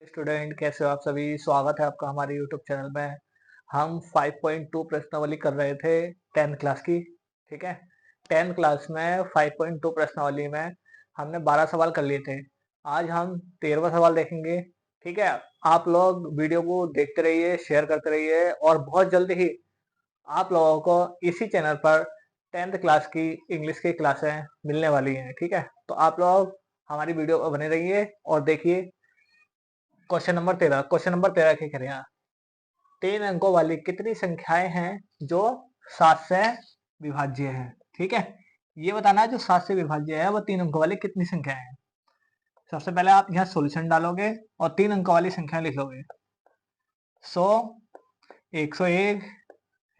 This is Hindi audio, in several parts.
स्टूडेंट, कैसे हो आप सभी। स्वागत है आपका हमारे यूट्यूब चैनल में। हम 5.2 प्रश्नावली कर रहे थे 10th क्लास की। ठीक है, 10th क्लास में 5.2 प्रश्नावली में हमने 12 सवाल कर लिए थे। आज हम 13वां सवाल देखेंगे। ठीक है, आप लोग वीडियो को देखते रहिए, शेयर करते रहिए और बहुत जल्दी ही आप लोगों को इसी चैनल पर 10th क्लास की इंग्लिश की क्लासें मिलने वाली हैं। ठीक है, तो आप लोग हमारी वीडियो पर बने रहिए और देखिए। क्वेश्चन नंबर 13 के करें। 3 अंकों वाली कितनी संख्याएं हैं जो 7 से विभाज्य है। ठीक है, ये बताना है जो 7 से विभाज्य है वो 3 अंकों वाली कितनी संख्याएं हैं। सबसे पहले आप यहाँ सॉल्यूशन डालोगे और 3 अंकों वाली संख्या लिखोगे। 100, 101,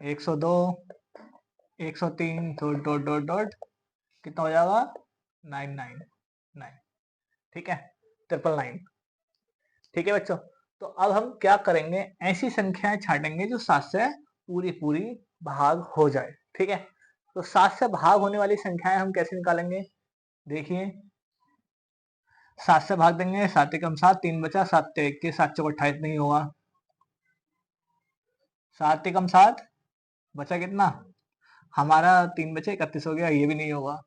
102, 103 डॉट डॉट डॉट डॉट कितना हो जाएगा 999। ठीक है, 999। ठीक है बच्चों, तो अब हम क्या करेंगे, ऐसी संख्याएं छाटेंगे जो 7 से पूरी पूरी भाग हो जाए। ठीक है, तो 7 से भाग होने वाली संख्याएं हम कैसे निकालेंगे। देखिए, 7 से भाग देंगे, 7 एकम 7, 3 बचा, 7 21, 7 चौक 28 नहीं होगा। 7 एकम 7 बचा कितना हमारा, 3 बचे 31 हो गया, ये भी नहीं होगा।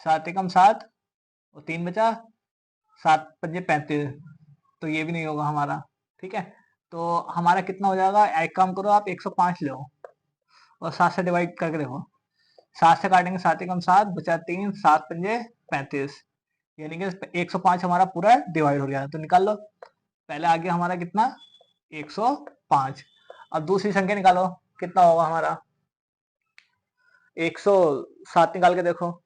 7 एकम 7 और 3 बचा, 7 पंजे 35, तो ये भी नहीं होगा हमारा। ठीक है, तो हमारा कितना हो जाएगा, एक काम करो आप 105 लो और 7 से डिवाइड करके देखो। 7 से काटेंगे, 7 एकम 7 बचा 3, 7 पंजे 35, यानी कि 105 हमारा पूरा डिवाइड हो गया। तो निकाल लो, पहले आ गया हमारा कितना 105। अब दूसरी संख्या निकालो, कितना होगा हमारा 107 निकाल के देखो।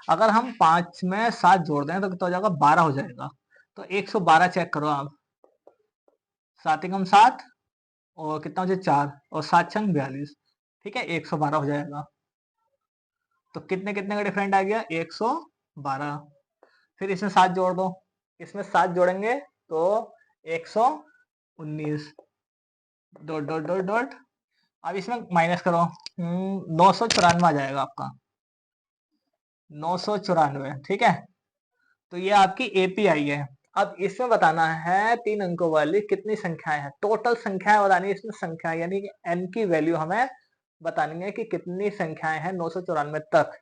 अगर हम 5 में 7 जोड़ दें तो कितना हो जाएगा, 12 हो जाएगा। तो 112 चेक करो आप। 7 एकम 7 और कितना हो जाए 4 और 7 छंग 42। ठीक है, 112 हो जाएगा। तो कितने कितने का डिफरेंट आ गया 112। फिर इसमें 7 जोड़ दो, इसमें 7 जोड़ेंगे तो 119 डॉट डॉट डॉट डॉट। अब इसमें माइनस करो, 994 आ जाएगा आपका, 994। ठीक है, तो ये आपकी एपीआई है। अब इसमें बताना है 3 अंकों वाली कितनी संख्याएं हैं, टोटल संख्याएं बतानी है इसमें। संख्या यानी कि एन की वैल्यू हमें बतानी है कि कितनी संख्याएं हैं 994 तक।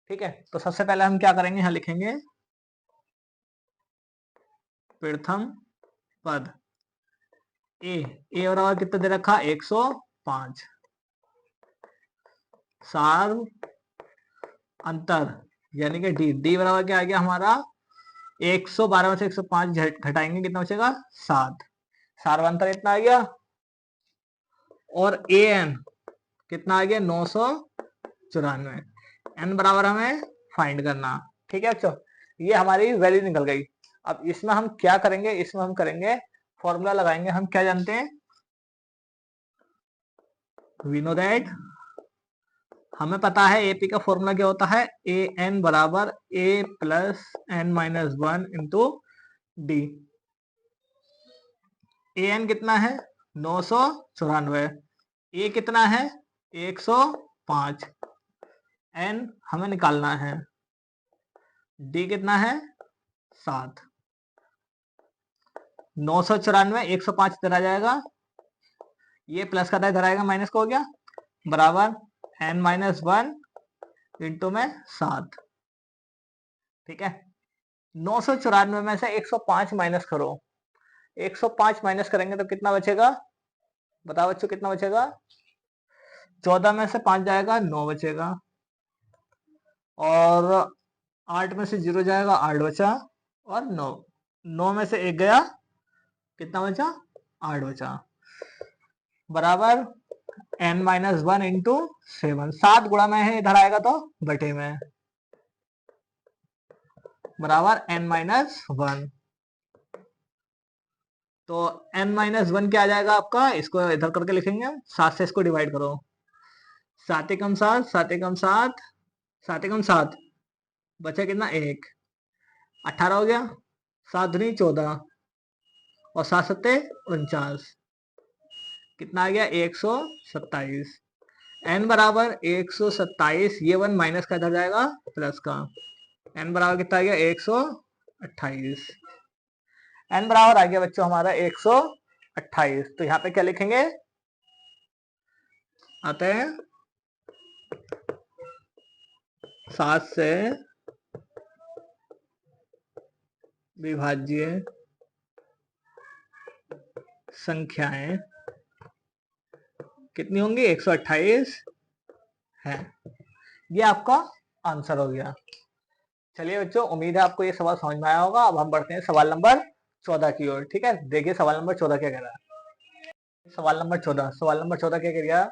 ठीक है, तो सबसे पहले हम क्या करेंगे, यहाँ लिखेंगे प्रथम पद ए बराबर कितना दे रखा 105। सार अंतर यानी कि डी बराबर क्या आ गया हमारा 112 में से 105 घटाएंगे, कितना बचेगा 7। सार्वंतर इतना आ गया और ए एन कितना आ गया 994। एन बराबर हमें फाइंड करना। ठीक है बच्चों, ये हमारी वैल्यू निकल गई। अब इसमें हम क्या करेंगे, इसमें हम करेंगे फॉर्मूला लगाएंगे। हम क्या जानते हैं, वी नो दैट, हमें पता है एपी का फॉर्मूला क्या होता है, ए एन बराबर a plus n minus 1 into d. A n कितना है 994, ए कितना है 105, एन हमें निकालना है, डी कितना है 7। 994 105 इधर आ जाएगा, ये प्लस का था इधर आएगा, माइनस का हो गया, बराबर एन माइनस 1 इंटू में 7। ठीक है, 994 में से 105 माइनस करो, 105 माइनस करेंगे तो कितना बचेगा, बताओ बच्चों कितना बचेगा। 14 में से 5 जाएगा 9 बचेगा, और 8 में से 0 जाएगा 8 बचा, और 9 में से 1 गया, कितना बचा 8 बचा, बराबर n माइनस 1 इंटू 7। 7 गुणा में है, इधर आएगा तो बटे में, बराबर n माइनस 1। तो n माइनस 1 क्या आ जाएगा आपका, इसको इधर करके लिखेंगे, 7 से इसको डिवाइड करो। 7 एकम 7, 7 एकम 7, 7 एकम 7 बचा कितना 1, 18 हो गया, 7 दूनी 14 और 7 सत्ते 49, कितना आ गया 127। n बराबर 127, ये 1 माइनस का इधर जाएगा प्लस का, n बराबर कितना आ गया 128। 128। n बराबर आ गया बच्चों हमारा 128। तो यहाँ पे क्या लिखेंगे, आते हैं 7 से विभाज्य संख्याएं कितनी होंगी, 128 है। ये आपका आंसर हो गया। चलिए बच्चों, उम्मीद है आपको ये सवाल समझ में आया होगा। अब हम बढ़ते हैं सवाल नंबर 14 की ओर। ठीक है, देखिए सवाल नंबर 14 क्या कह रहा है। सवाल नंबर 14 क्या कह रहा है,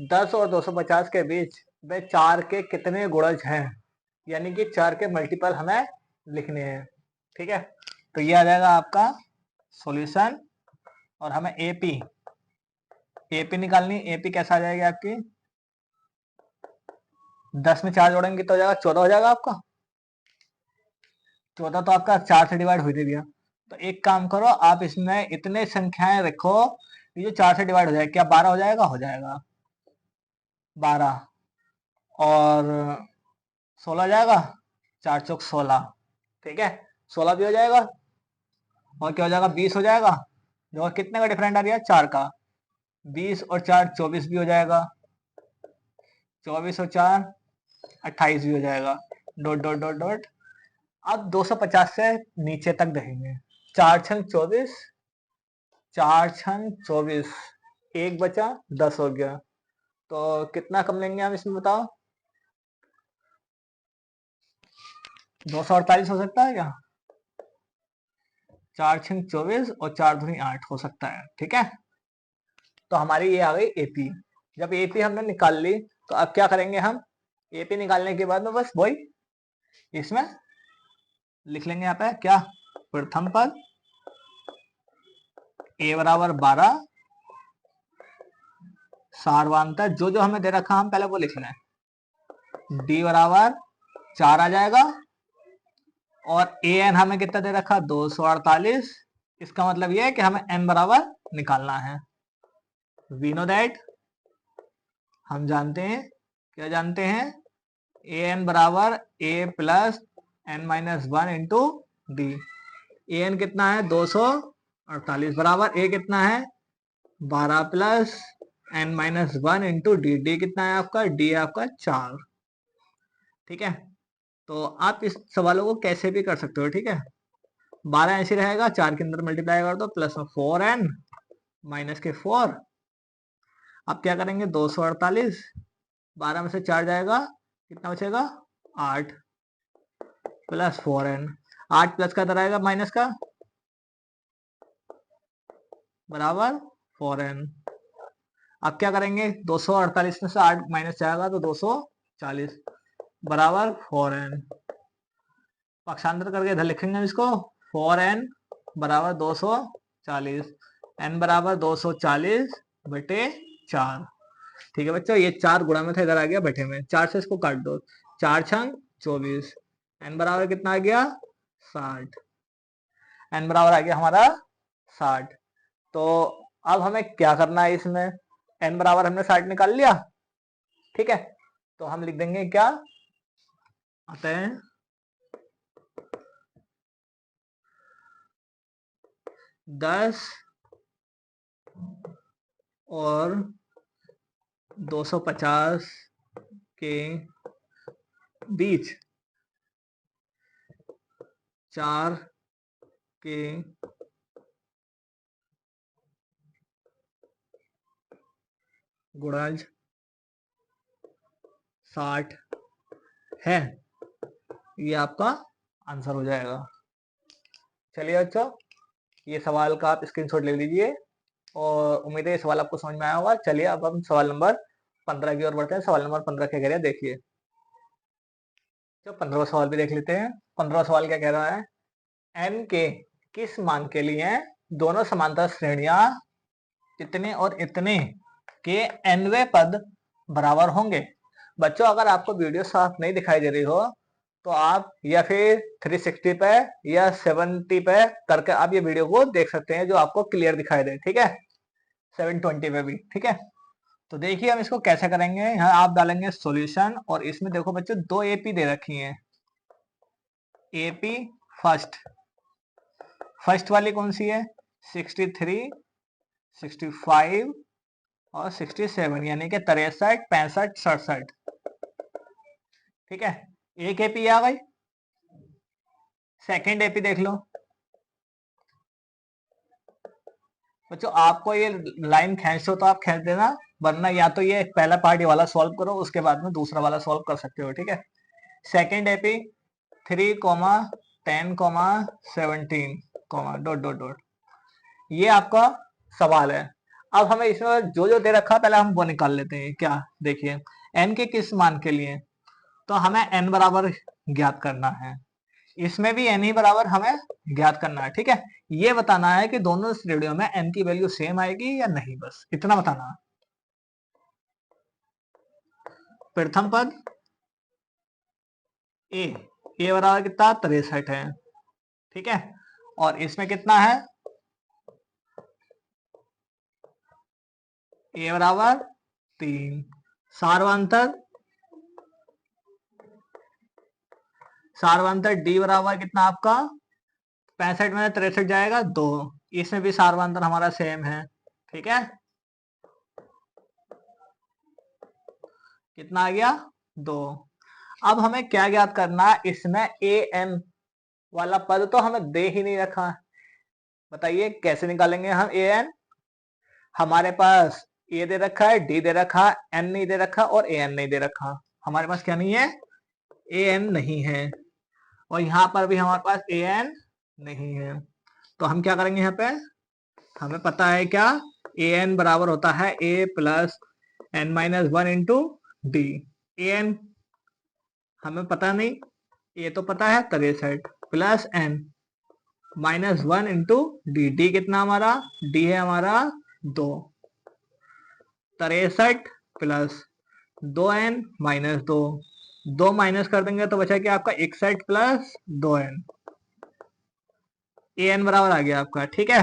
10 और 250 के बीच वे 4 के कितने गुणज हैं, यानी कि 4 के मल्टीपल हमें लिखने हैं। ठीक है, तो ये आ जाएगा आपका सॉल्यूशन। और हमें एपी निकालनी। एपी कैसा आ जाएगी आपकी, 10 में 4 जोड़ेंगे तो हो जाएगा 14 हो जाएगा आपका। 14 तो आपका 4 से डिवाइड हो ही गया। तो एक काम करो, आप इसमें इतने संख्याएं रखो, ये जो 4 से डिवाइड हो जाएगा, क्या 12 हो जाएगा, हो जाएगा 12। और 16 हो जाएगा, 4 चौक 16। ठीक है, 16 भी हो जाएगा। और क्या हो जाएगा, 20 हो जाएगा। जो कितने का डिफरेंट आ रहा है, 4 का। 20 और 4 24 भी हो जाएगा। 24 और 4 28 भी हो जाएगा। Dot dot dot dot. अब 250 से नीचे तक देखेंगे। 4 छंग 24, 4 छंग 24, एक बचा 10 हो गया। तो कितना कम लेंगे हम इसमें, बताओ। 248 हो सकता है क्या, 4 छंग 24 और 4 दूनी 8 हो सकता है। ठीक है, तो हमारी ये आ गई एपी। जब एपी हमने निकाल ली, तो अब क्या करेंगे हम, एपी निकालने के बाद में बस वही इसमें लिख लेंगे। यहाँ पे क्या, प्रथम पद ए बराबर 12, सारवांतर जो जो हमें दे रखा हम पहले वो लिख लें। डी बराबर 4 आ जाएगा। और ए एन हमें कितना दे रखा, 248। इसका मतलब ये है कि हमें एन बराबर निकालना है। वी नो दैट, हम जानते हैं, क्या जानते हैं, ए एन बराबर a plus n minus 1 into d. A n कितना है, 248 बराबर ए कितना है, 12 plus n minus 1 into d. D कितना है आपका, डी है आपका 4। ठीक है, तो आप इस सवालों को कैसे भी कर सकते हो। ठीक है, 12 ऐसे रहेगा, 4 के अंदर मल्टीप्लाई कर दो, प्लस में 4n माइनस के 4। अब क्या करेंगे, 248, 12 में से 4 जाएगा, कितना बचेगा, 8 प्लस 4n। 8 प्लस का तरह आएगा माइनस का, बराबर 4n। अब क्या करेंगे, 248 में से 8 माइनस जाएगा तो 240 बराबर 4n। पक्षांतर करके इधर लिखेंगे हम इसको, 4n बराबर 240, n बराबर 240 बटे 4। ठीक है बच्चों, ये 4 गुणा में था, इधर आ गया बटे में। 4 से इसको काट दो, 4 छंग 24, n बराबर कितना आ गया, 60। n बराबर आ गया हमारा 60। तो अब हमें क्या करना है इसमें, n बराबर हमने 60 निकाल लिया। ठीक है, तो हम लिख देंगे क्या, आते हैं 10 और 250 के बीच 4 के गुणज 60 है। ये आपका आंसर हो जाएगा। चलिए बच्चों, ये सवाल का आप स्क्रीनशॉट ले लीजिए और उम्मीद है ये सवाल आपको समझ में आया होगा। चलिए अब हम सवाल नंबर 15 की ओर बढ़ते हैं। सवाल नंबर 15 क्या कह रहा है, देखिए। तो 15वां सवाल भी देख लेते हैं। 15वां सवाल क्या कह रहा है, n के किस मान के लिए दोनों समांतर श्रेणियां इतने और इतने के nवें पद बराबर होंगे। बच्चों, अगर आपको वीडियो साफ नहीं दिखाई दे रही हो तो आप या फिर 360 पे या 70 पे करके आप ये वीडियो को देख सकते हैं, जो आपको क्लियर दिखाई दे। ठीक है, 720 पे भी। ठीक है, तो देखिए हम इसको कैसे करेंगे। यहाँ आप डालेंगे सॉल्यूशन और इसमें देखो बच्चों 2 एपी दे रखी हैं, एपी फर्स्ट फर्स्ट वाली कौन सी है? 63, 65 और 67, यानी कि 63, 65, 67। ठीक है, एक एपी आ गई। सेकंड एपी देख लो बच्चों, आपको ये लाइन खींचो तो आप खींच देना, वरना या तो ये पहला पार्ट ये वाला सॉल्व करो, उसके बाद में दूसरा वाला सॉल्व कर सकते हो। ठीक है, सेकंड एपी 3, 10, 17, डॉट, ये आपका सवाल है। अब हमें इसमें जो जो दे रखा है पहले हम वो निकाल लेते हैं। क्या देखिए, एन के किस मान के लिए, तो हमें एन बराबर ज्ञात करना है, इसमें भी एन ही बराबर हमें ज्ञात करना है। ठीक है, ये बताना है कि दोनों श्रेणियों में एन की वैल्यू सेम आएगी या नहीं, बस इतना बताना है। प्रथम पद ए बराबर कितना? 63 है। ठीक है, और इसमें कितना है? ए बराबर 3। सार्वंतर डी बराबर कितना आपका? 65 में 63 जाएगा 2, इसमें भी सार्वंतर हमारा सेम है। ठीक है, कितना आ गया? 2। अब हमें क्या ज्ञात करना है, इसमें ए एन वाला पद तो हमें दे ही नहीं रखा, बताइए कैसे निकालेंगे हम ए एन? हमारे पास ए दे रखा है, डी दे रखा, एन नहीं दे रखा और ए एन नहीं दे रखा। हमारे पास क्या नहीं है? ए एन नहीं है, और यहाँ पर भी हमारे पास ए एन नहीं है। तो हम क्या करेंगे यहाँ पे? हमें पता है क्या, ए एन बराबर होता है a plus n minus 1 into d. A n हमें पता नहीं, ए तो पता है 63 plus n minus 1 into d. D कितना हमारा? डी है हमारा 2। 63 प्लस 2n माइनस 2, 2 माइनस कर देंगे तो बचा क्या आपका? 61 प्लस 2n। ए एन बराबर आ गया आपका। ठीक है,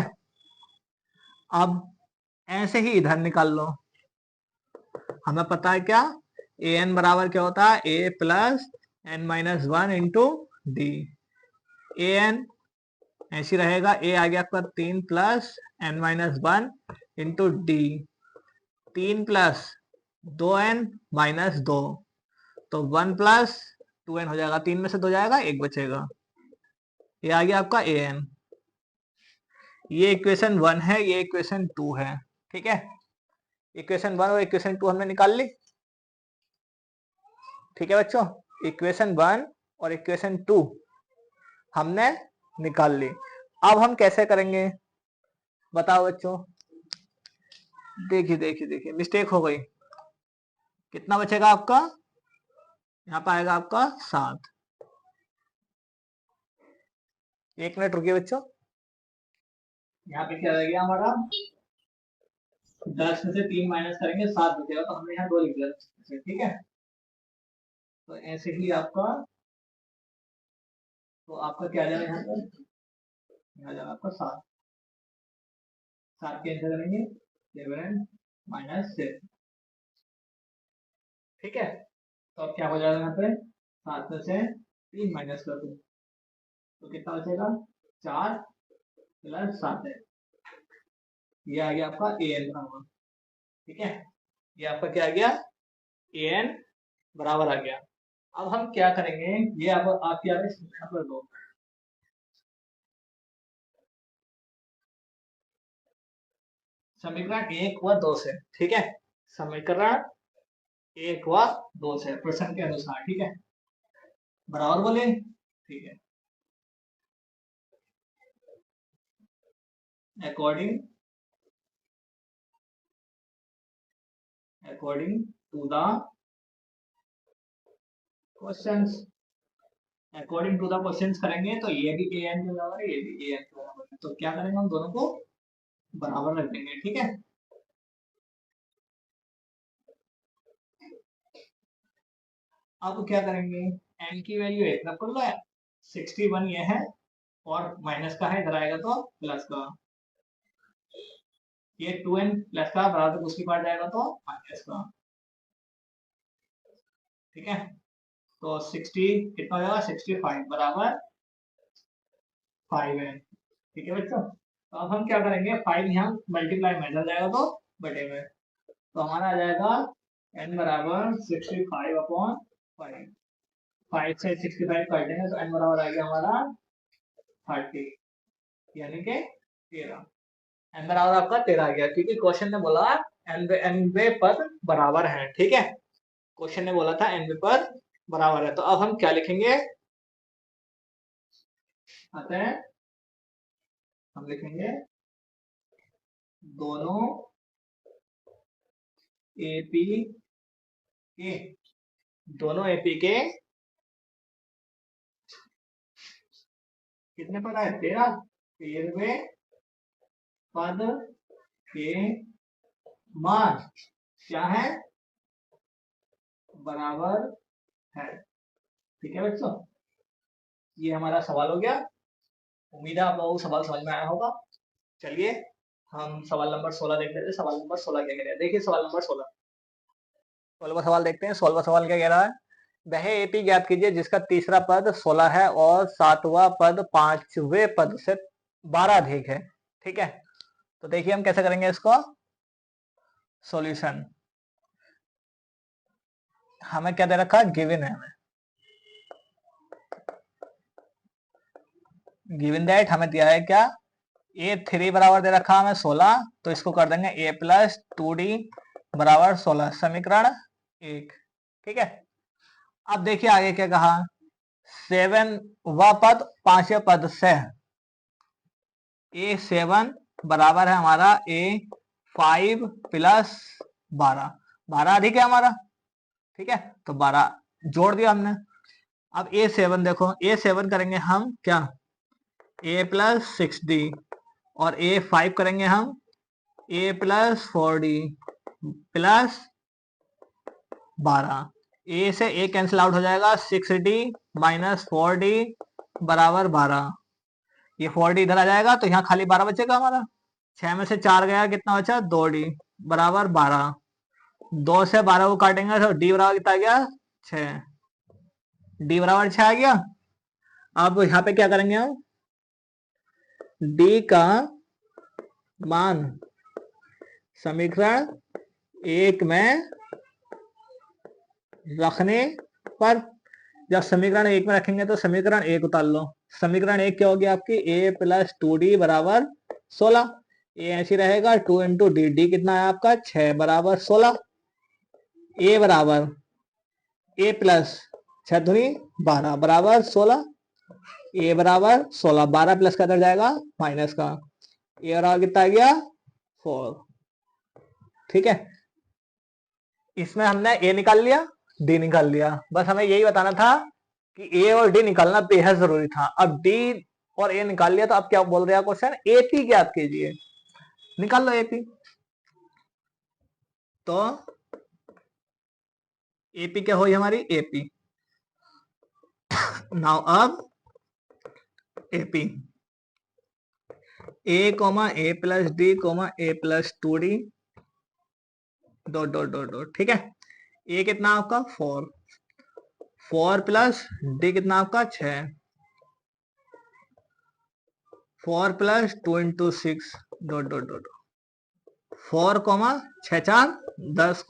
अब ऐसे ही इधर निकाल लो। हमें पता है क्या, ए एन बराबर क्या होता है? A plus n minus 1 into d. A n ऐसी रहेगा, ए आ गया आपका 3 plus n minus 1 into d. 3 plus 2n minus 2, तो 1 प्लस 2n हो जाएगा, 3 में से 2 जाएगा, 1 बचेगा। ये आ गया आपका ए एन। ये इक्वेशन 1 है, ये इक्वेशन 2 है। ठीक है, इक्वेशन 1 और इक्वेशन 2 हमने निकाल ली। ठीक है बच्चों, इक्वेशन 1 और इक्वेशन 2 हमने निकाल ली। अब हम कैसे करेंगे बताओ बच्चों? देखिए देखिए देखिए, मिस्टेक हो गई। कितना बचेगा आपका? यहाँ पर आएगा आपका 7। 1 मिनट रुकिए बच्चों, यहाँ पे क्या रह गया हमारा? 10 में से 3 माइनस करेंगे 7 बचेगा, तो हमने यहाँ 2 लिख दिया। ठीक है, तो ऐसे ही आपका, तो आपका क्या आ जाएगा यहाँ पर? यहाँ आ जाएगा आपका 7। 7 कैंसिल करेंगे 7 माइनस 6। ठीक है, तो अब क्या हो जाएगा यहाँ पे? 7 में से 3 माइनस कर दो तो कितना बचेगा? 4 प्लस 7 है। ये आ गया आपका ए एन बराबर। ठीक है, ये आपका क्या आ गया? ए एन बराबर आ गया। अब हम क्या करेंगे, ये अब आप क्या कर दो, समीकरण 1 व 2 से। ठीक है, समीकरण 1 व 2 से प्रश्न के अनुसार। ठीक है, बराबर बोले? ठीक है, according according to the questions, according to the questions करेंगे तो ये भी ए एन के बराबर है, ये भी ए एन के बराबर है, तो क्या करेंगे हम दोनों को बराबर रख देंगे। ठीक है, अब क्या करेंगे, एन की वैल्यू एक तरफ कर लो, 61 ये है और माइनस का है, इधर आएगा तो प्लस का। ये 2n प्लस का बराबर उसकी पार्ट जाएगा तो माइनस का। ठीक है, तो 60 कितना हो जाएगा? 65 बराबर 5 है। ठीक है बच्चों, तो अब हम क्या करेंगे, 5 यहाँ मल्टीप्लाई में इधर जाएगा तो बटे में, तो हमारा आ जाएगा n बराबर 65 अपॉन 5। 5 से 65 काट देंगे तो n बराबर आ गया हमारा 30, यानी कि 13। n बराबर आपका 13 आ गया, क्योंकि क्वेश्चन ने बोला n वे पद बराबर है। ठीक है, क्वेश्चन ने बोला था n वे पद बराबर है। तो अब हम क्या लिखेंगे, आते हैं, हम लिखेंगे दोनों एपी के, दोनों एपी के कितने पद आए, 13, 13वें पद के मान क्या है, बराबर है। ठीक है बच्चों, ये हमारा सवाल हो गया। उम्मीद है आप लोगों को सवाल समझ में आया होगा। चलिए हम सवाल नंबर 16 देख लेते हैं। सवाल नंबर 16 क्या कह रहा है, देखिए सवाल नंबर 16, 16वां सवाल देखते हैं। 16वां सवाल क्या कह रहा है, वह एपी ज्ञात कीजिए जिसका तीसरा पद 16 है और सातवां पद पांचवें पद से 12 अधिक है। ठीक है, तो देखिए हम कैसे करेंगे इसको सॉल्यूशन। हमें क्या दे रखा है, गिवन है, हमें गिवन दैट हमें दिया है क्या, a3 बराबर दे रखा है हमें 16, तो इसको कर देंगे a प्लस 2d बराबर 16, समीकरण 1। ठीक है, अब देखिए आगे क्या कहा, 7वां पद 5वें पद से, a7 बराबर है हमारा a5 प्लस 12, 12 अधिक है हमारा। ठीक है, तो 12 जोड़ दिया हमने। अब a7 देखो, a7 करेंगे हम क्या, a प्लस 6d, और a5 करेंगे हम a plus 4d plus 12। a से a कैंसिल आउट हो जाएगा, 6d माइनस 4d बराबर 12। ये 4d इधर आ जाएगा तो यहाँ खाली 12 बचेगा हमारा। 6 में से 4 गया, कितना बचा, 2d बराबर 12। 2 से 12 को काटेंगे तो d बराबर कितना आ गया, 6, d बराबर 6 आ गया। अब यहाँ पे क्या करेंगे हम, d का मान समीकरण 1 में रखने पर, जब समीकरण 1 में रखेंगे तो समीकरण 1 उतार लो। समीकरण 1 क्या होगी आपकी, a प्लस 2d बराबर 16, ए ऐसी रहेगा, 2 इंटू डी, डी कितना है आपका 6 बराबर 16। a बराबर a प्लस 6 दूनी 12 बराबर 16, a बराबर 16, 12 प्लस का इधर जाएगा माइनस का, a बराबर कितना आ गया 4। ठीक है, इसमें हमने a निकाल लिया, d निकाल लिया, बस हमें यही बताना था कि a और d निकालना बेहद जरूरी था। अब d और a निकाल लिया, तो अब क्या बोल रहा है क्वेश्चन, एपी ज्ञात कीजिए, निकाल लो एपी। तो एपी क्या हुई हमारी, एपी, नाउ अब AP a plus D a plus 2d dot dot dot dot. ठीक है, a कितना आपका 4, 4 प्लस d कितना आपका 6, 4 plus 2 into 6 dot dot dot, 4 6 4 10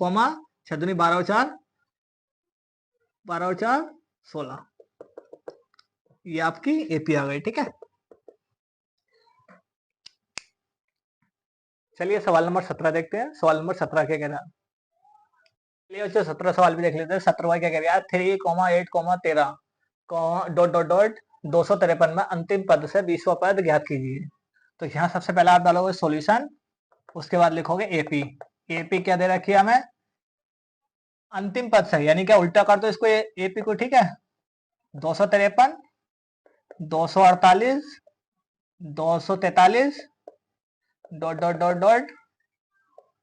6 दूनी 12 4 12 4 16, ये आपकी एपी आ गई। ठीक है, चलिए सवाल नंबर 17 देखते हैं। सवाल नंबर 17 क्या कह रहा है, चलिए बच्चों 17 सवाल भी देख लेते हैं। 17वां क्या कह रहा है, 3, 8, 13 डॉट डॉट डॉट 253 में अंतिम पद से 20वां पद ज्ञात कीजिए। तो यहाँ सबसे पहले आप डालोगे सॉल्यूशन, उसके बाद लिखोगे एपी। एपी क्या दे रखी है हमें, अंतिम पद से, यानी क्या उल्टा कर दो इसको एपी को। ठीक है, 253, 248, 243 डॉट डॉट डॉट डॉट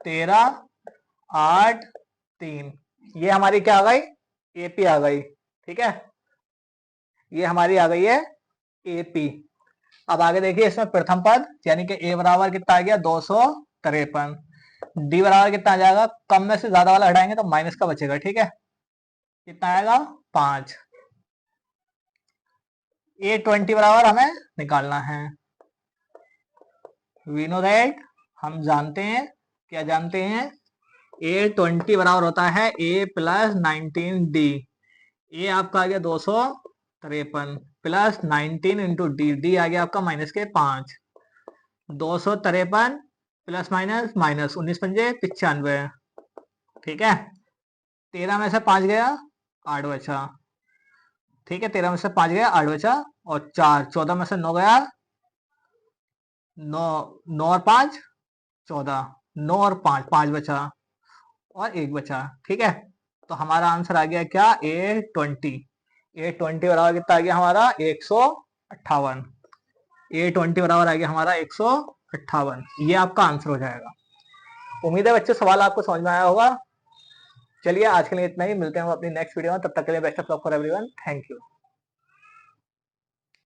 13, 8, 3, ये हमारी क्या आ गई, एपी आ गई। ठीक है, ये हमारी आ गई है एपी। अब आगे देखिए, इसमें प्रथम पद यानी कि ए बराबर कितना आ गया 253, डी बराबर कितना आ जाएगा, कम में से ज्यादा वाला हटाएंगे तो माइनस का बचेगा। ठीक है, कितना आएगा 5, A20 बराबर हमें निकालना है। वी नो दैट, हम जानते हैं, क्या जानते हैं, A20 बराबर होता है A+19D। ए आपका आ गया 253 प्लस 19 इंटू डी, डी आ गया आपका -5। 253 प्लस माइनस माइनस 19×5 = 95। ठीक है, 13 में से 5 गया 8 बचा। ठीक है, 13 में से 5 गया 8 बचा, और 4, 14 में से 9 गया, 9, 9 और 5 14, 9 और 5 5 बचा, और 1 बचा। ठीक है, तो हमारा आंसर आ गया क्या, A20। A20 बराबर कितना आ गया हमारा 158। A20 बराबर आ गया हमारा 158। ये आपका आंसर हो जाएगा। उम्मीद है बच्चों सवाल आपको समझ में आया होगा। चलिए आज के लिए इतना ही, मिलते हैं हम अपनी नेक्स्ट वीडियो में, तब तक के लिए best of luck for everyone, thank you.